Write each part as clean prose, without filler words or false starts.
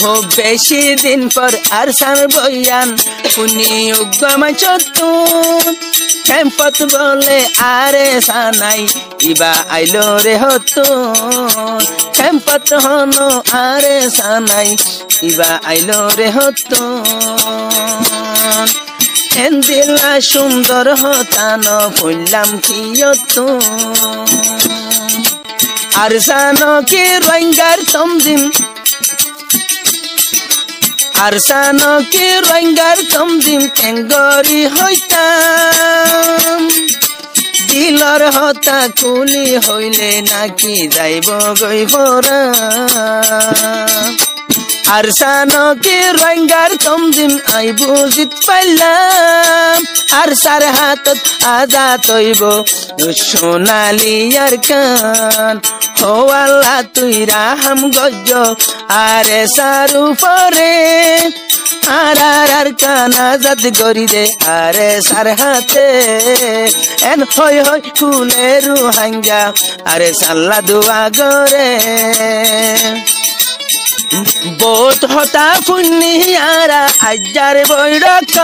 ও বেশি দিন পর আর সার বয়ান শুনি উগ্রমা চতুন কেম্পত বলে আরে সানাই ইবা আইলো রে হতুন কেম্পত হনো আরে সানাই ইবা আইলো রে হতুন এন্দিলা সুন্দর হতানো ফুললাম কিয়তুন আর সানো কি রঙ্গার তমদিন আর সানো কি রঙ্গার তমদিন টেঙ্গরি হইতাম দিলর হতা কুলি হইলে নাকি যাইব গই ভরা আর সানো কি রঙ্গার তমদিন আই বুঝিত পাইলাম আর সার হাতত আজা তৈব সোনালি আর কান হো আল্লাহ তুই রাহাম গজ্জ আরে সারু পরে আর কান আজাদ করি দে আরে সার হাতে এন হই হই ফুলে রুহাঙ্গা আরে সাল্লা দুয়া গরে বোত হতা ফুনিয়ারা আজার বৈরক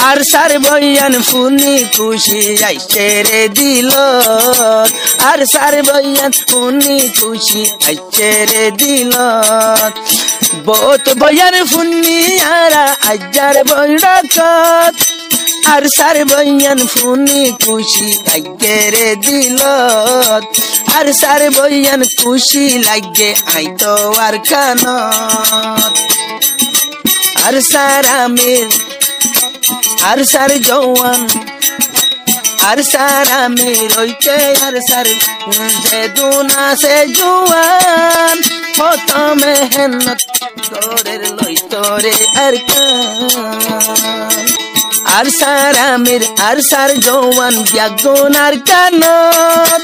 আর সার বইয়ান ফুনি খুশি আইছে রে দিল আর সার বইয়ান ফুনি খুশি আইছে রে দিল বোত বইয়ান ফুনিয়ারা আজার বৈরক আর সার বইয়ান ফুনি খুশি আইছে রে দিল আর সার বইয়ান খুশি লাগে আইতো আর কানত আর সার আমির আর সার জওয়ান আর সার আমির হইতে আর সার যে দুনা সে জওয়ান কত মেহনত করে লইতো রে আর কান আর সার আমির আর সার জওয়ান ব্যাগুন আর কানত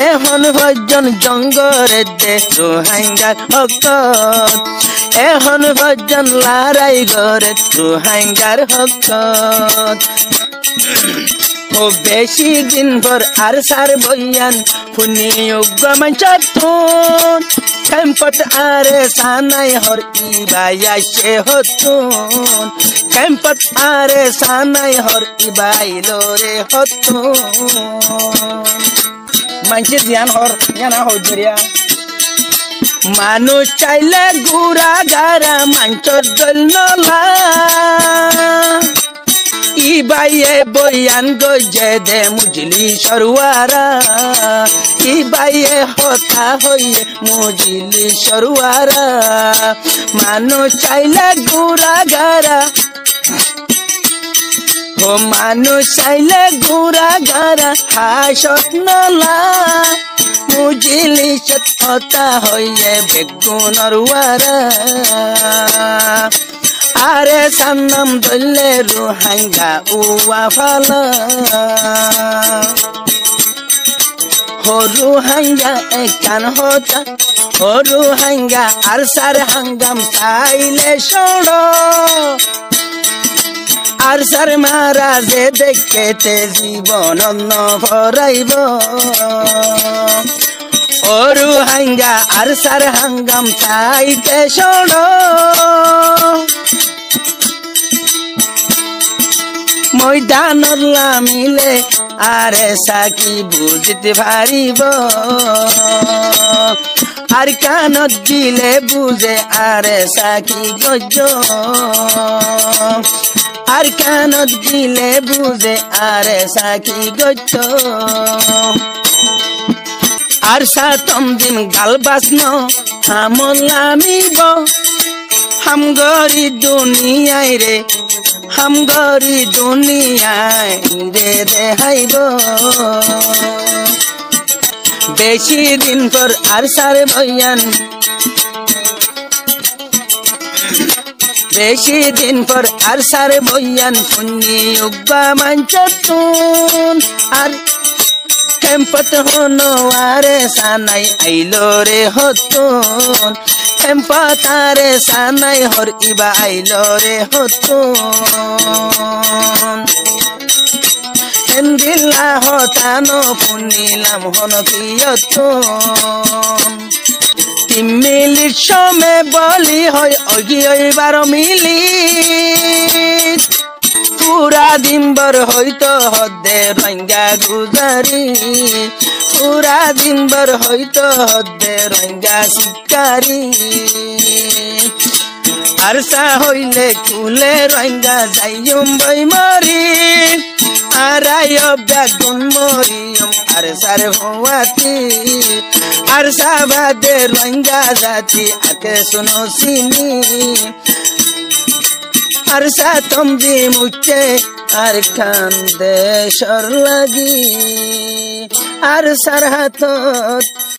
এখন ভজন জঙ্গরে দে রোহাঙ্গার হকত এখন ভজন লারাই গরে রোহাঙ্গার হকত ও বেশি দিন পর আর সার বইয়ান শুনি উগ্রমান চতুন কেম্পত আরে সানাই হর ইবাই আসে হতুন কেম্পত আরে সানাই হর ইবাই লোরে হতুন মানছে ধ্যান হর জানা হজরিয়া মানুষ চাইলে গুড়া গারা মাঞ্চর দল নলা ইবাইয়ে বইয়ান গজে দে মুজলি সরুয়ারা ইবাইয়ে হতা হইয়ে মুজলি সরুয়ারা মানুষ চাইলে গুড়া গারা ও মানুষ চাইলে গুড়া গারা হাসত নলা মুজিলি সত্যতা হইয়ে বেগুনর ওয়ারা আরে সান্নাম দলে রুহাঙ্গা উয়া ফালা হো রুহাঙ্গা একান হতা হো রুহাঙ্গা আর সার হাঙ্গাম চাইলে সড়ো আর সার মহারাজে দেখতে জীবন ভরাইব ও রুহাঙ্গা আর সার হাঙ্গাম চাইতে শোনো ময়দানর লামিলে আরে সাকি বুঝতে পারিব আর কানত দিলে বুঝে আরে সাকি গজ আর কানত দিলে বুঝে আরে সাকি গজ আর সাতম দিন গাল বাসন হামলামিব হাম গরি দুনিয়ায় রে হাম গরি দুনিয়ায় রে দেখাইব বেশি দিন পর আর সার বইয়ান বেশি দিন পর আর সার বইয়ান শুনি উগ্বা মাঞ্চতুন আর কেম্পত হনো আরে সানাই আইলো রে হতুন কেম্পত আরে সানাই হর ইবা আইলো রে হতুন হেন্দিল্লা হতানো ফুনিলাম হন কিয়তুন মিলির সময় বলি হয় ওইবার মিলি পুরা দিনভর হইতো হদে রঙ্গা গুজারি পুরা দিনভর হইতো হদে রঙ্গা শিকারি আরসা হইলে কুলে রঙ্গা যাইম বই মরি আরায় বেগুন মরিয়ম আরসার ভুয়াতি আরসা বাদে রঙ্গা জাতি আকে শুনো সিনি আরসা তমজি মুচ্ছে আর খান দেশর লাগি আরসার হাতত